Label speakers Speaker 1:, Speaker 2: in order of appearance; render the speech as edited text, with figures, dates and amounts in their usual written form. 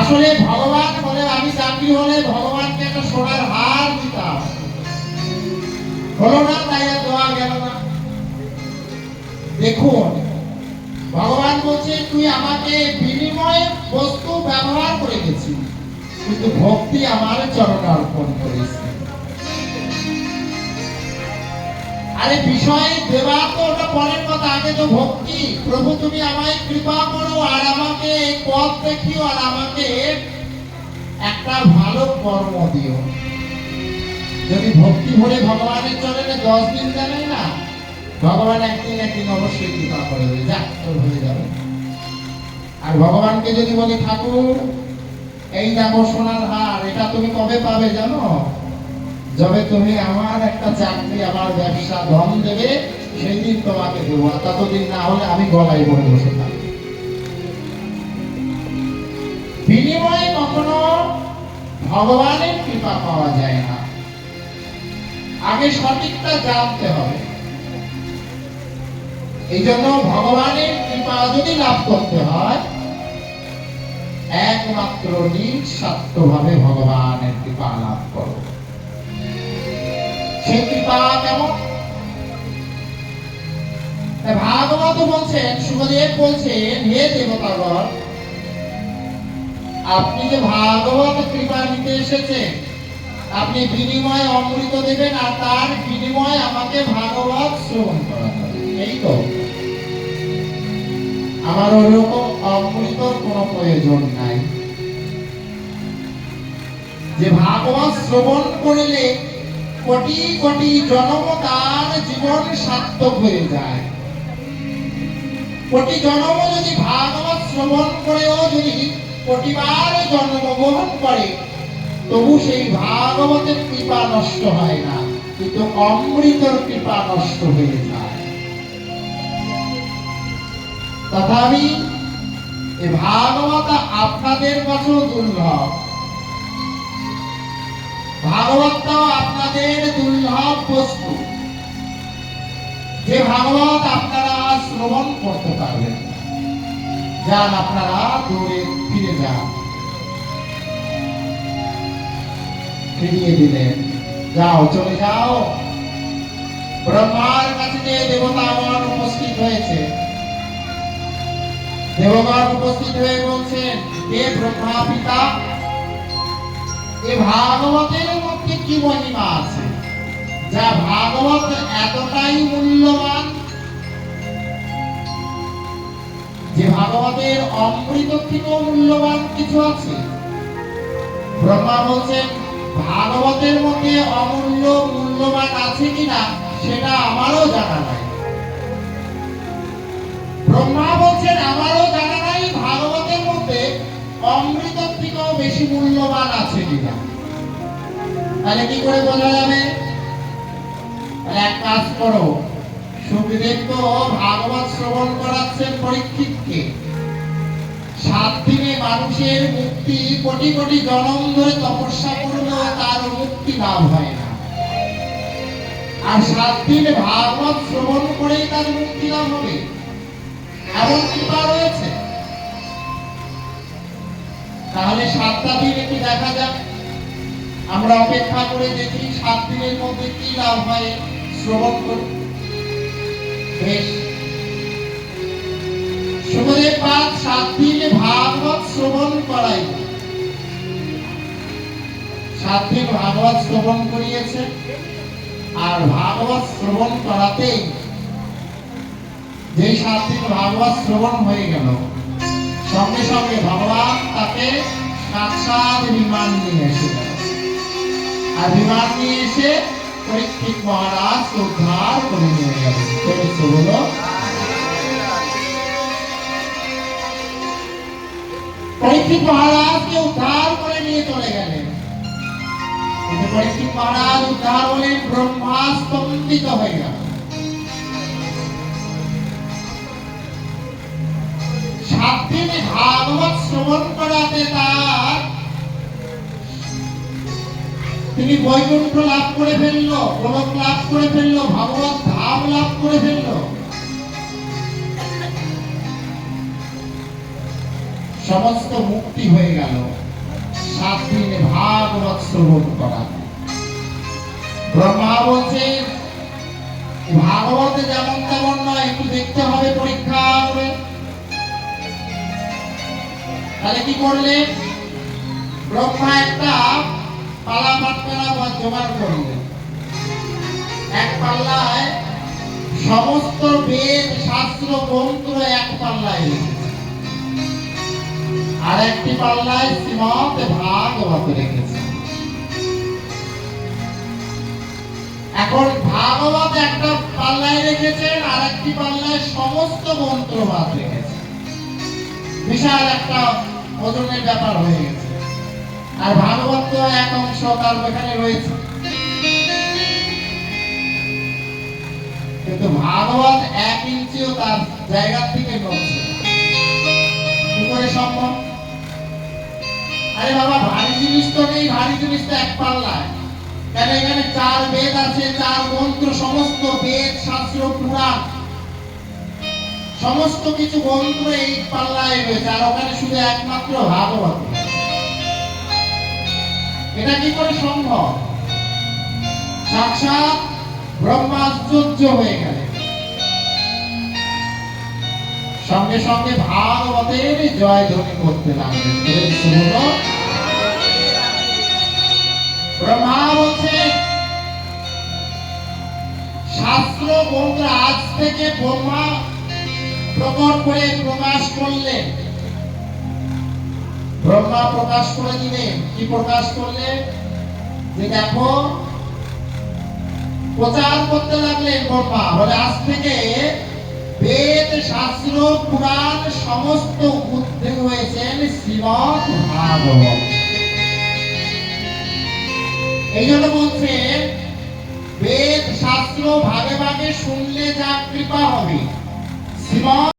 Speaker 1: আসলে ভগবান বলে আমি চাকরি হলে ভগবানকে একটা সোনার হার দিতাম, হলো না, তাই আর দেওয়া গেল না। দেখুন, ভগবান বলছে তুই আমাকে বিনিময়ে বস্তু ব্যবহার করে গেছিস, কিন্তু ভক্তি আমার চরণে অর্পণ করেছিস। আরে বিষয় দেওয়া তো ওটা পরের কথা, আগে তো ভক্তি। প্রভু তুমি আমায় কৃপা করো আর আমাকে পথ দেখিও আর আমাকে একটা ভালো কর্ম দিও। যদি ভক্তি ভরে ভগবানের চরণে 10 দিন জানাই না, ভগবান একদিন অবশ্যই কৃপা করে দেবে, যা তোর হয়ে যাবে। আর ভগবানকে যদি বলি ঠাকুর এই দেখো সোনার হার, এটা তুমি কবে পাবে জানো? যবে তুমি আমার একটা চাকরি, আমার ব্যবসা ধন দেবে, সেই দিন তোমাকে দেবো, আর ততদিন না হলে আমি গলায় পড়ে বসে থাকবো। বিনিময়ে কখনো ভগবানের কৃপা পাওয়া যায় না, আগে সঠিকটা জানতে হবে। এই জন্য ভগবানের কৃপা যদি লাভ করতে হয়, একমাত্র নিঃস্বার্থভাবে ভগবানের কৃপা লাভ করো। সেই কৃপা কেমন? ভাগবত বলছেন, সুখদেব বলছেন, হে দেবতাগণ, আপনি যে ভাগবত কৃপা নিতে এসেছেন, আপনি বিনিময় অমৃত দেবেন আর তার বিনিময় আমাকে ভাগবত শ্রবণ করাবেন, এই তো। আমার ওরকম অমৃতর কোনো প্রয়োজন নাই, যে ভাগবত শ্রবণ করলে কোটি কোটি জন্ম তার জীবন সার্থক হয়ে যায়। কোটি জন্ম যদি ভাগবত শ্রবণ করেও যদি কোটিবার জন্মগ্রহণ করে, তবু সেই ভাগবতের কৃপা নষ্ট হয় না, কিন্তু অমৃতর কৃপা নষ্ট হয়ে যায়। তথাপি এই ভাগবত আপনাদের কাছেও দুর্লভ, ভাগবতটাও আপনাদের দুর্লভ বস্তু, যে ভাগবত আপনারা শ্রবণ করতে পারবেন। যান আপনারা দৌড়ে ফিরে যান, ফিরিয়ে দিলেন, যাও চলে যাও। ব্রহ্মার কাছে যে দেবতাগণ উপস্থিত হয়েছে, দেবগণ উপস্থিত হয়ে বলছেন, হে ব্রহ্মা পিতা, এ ভাগবতের মধ্যে কি মহিমা আছে, যা ভাগবত এতটাই মূল্যবান, যে ভাগবতের অমৃত থেকেও মূল্যবান কিছু আছে? ব্রহ্মা বলছেন, ভাগবতের মধ্যে অমূল্য মূল্যবান আছে কিনা সেটা আমারও জানা নাই। ব্রহ্মা বলছেন, আমারও জানা নাই ভাগবতের মধ্যে অমৃত থেকেও বেশি মূল্যবান আছে কিনা। তাহলে কি করে বোঝা যাবে? এক কাজ করো, সুখদেব তো ভাগবত শ্রবণ করাচ্ছেন পরীক্ষিতকে। 7 দিনে মানুষের মুক্তি, কোটি কোটি জন্ম ধরে তপস্যা করলেও তার মুক্তি লাভ হয় না, আর 7 দিন ভাগবত শ্রবণ করেই তার মুক্তি লাভ হবে, এমন কৃপা রয়েছে। তাহলে 7টা দিন একটু দেখা যাক, আমরা অপেক্ষা করে দেখি 7 দিনের মধ্যে কি লাভ হয়, শ্রবণ করি। বেশ, সুখদেব পাদ 7 দিনে ভাগবত শ্রবণ করাই, 7 দিন ভাগবত শ্রবণ করিয়েছে। আর ভাগবত শ্রবণ করাতেই যে 7 দিন ভাগবত শ্রবণ হয়ে গেল, সঙ্গে সঙ্গে ভগবান তাকে সাক্ষাৎ বিমান নিয়ে এসে গেল। আর বিমান নিয়ে এসে পরীক্ষিত মহারাজ উদ্ধার করে নিয়ে গেল। বলো, পরীক্ষিত মহারাজকে উদ্ধার করে নিয়ে চলে গেলেন, কিন্তু পরীক্ষিত মহারাজ উদ্ধার হলেন, ব্রহ্মা স্তম্ভিত হয়ে গেল। 7 দিন ভাগবত শ্রবণ করাতে তার তিনি বৈকুণ্ঠ লাভ করে ফেলল, গোলক লাভ করে ফেলল, ভগবত ধাম লাভ করে ফেলল। সমস্ত মুক্তি হয়ে গেল 7 দিন ভাগবত শ্রবণ করা। ব্রহ্মা বলছেন ভাগবতে যেমন তেমন নয়, একটু দেখতে হবে পরীক্ষা করে। তাহলে কি করলেন? ব্রহ্মা একটা পালা পাটকারা জোগাড় করলেন। এক পাল্লায় সমস্ত বেদ শাস্ত্র মন্ত্র এক পাল্লায় রেখেছে, আর একটি পাল্লায় শ্রীমদ ভাগবত রেখেছে। এখন ভাগবত একটা পাল্লায় রেখেছেন, আর একটি পাল্লায় সমস্ত মন্ত্রবাদ রেখেছেন। বিশাল একটা ওজনের ব্যাপার হয়ে গেছে। আর ভাগবত তো এক অংশ তার এখানে রয়েছে, কিন্তু ভাগবত 1 ইঞ্চিও তার জায়গা থেকে নড়ছে। কি করে সম্ভব? আরে বাবা, ভারী জিনিস তো নেই, ভারী জিনিস তো এক পাল্লায়। কেন? এখানে 4 বেদ আছে, 4 মন্ত্র, সমস্ত বেদ শাস্ত্র পুরাণ সমস্ত কিছু মন্ত্র এই পাল্লায় রয়েছে, আর ওখানে শুধু একমাত্র ভাগবত। এটা কি করে সম্ভব? সাক্ষাৎ ব্রহ্মা আশ্চর্য হয়ে গেলেন। সঙ্গে সঙ্গে ভাগবতের জয়ধ্বনি করতে লাগলেন। ব্রহ্মা বলছে শাস্ত্র মন্ত্র আজ থেকে ব্রহ্মা প্রকট করে প্রকাশ করলেন। ব্রহ্মা প্রকাশ করে দিলেন। কি প্রকাশ করলেন? যে দেখো, প্রচার করতে লাগলেন ব্রহ্মা, বলে আজ থেকে বেদ শাস্ত্র পুরাণ সমস্ত বুদ্ধি হয়েছেন শ্রীমদ ভাগবত। এই জন্য বলছেন বেদ শাস্ত্র ভাগে ভাগে শুনলে যা কৃপা হবে, শ্রীমদ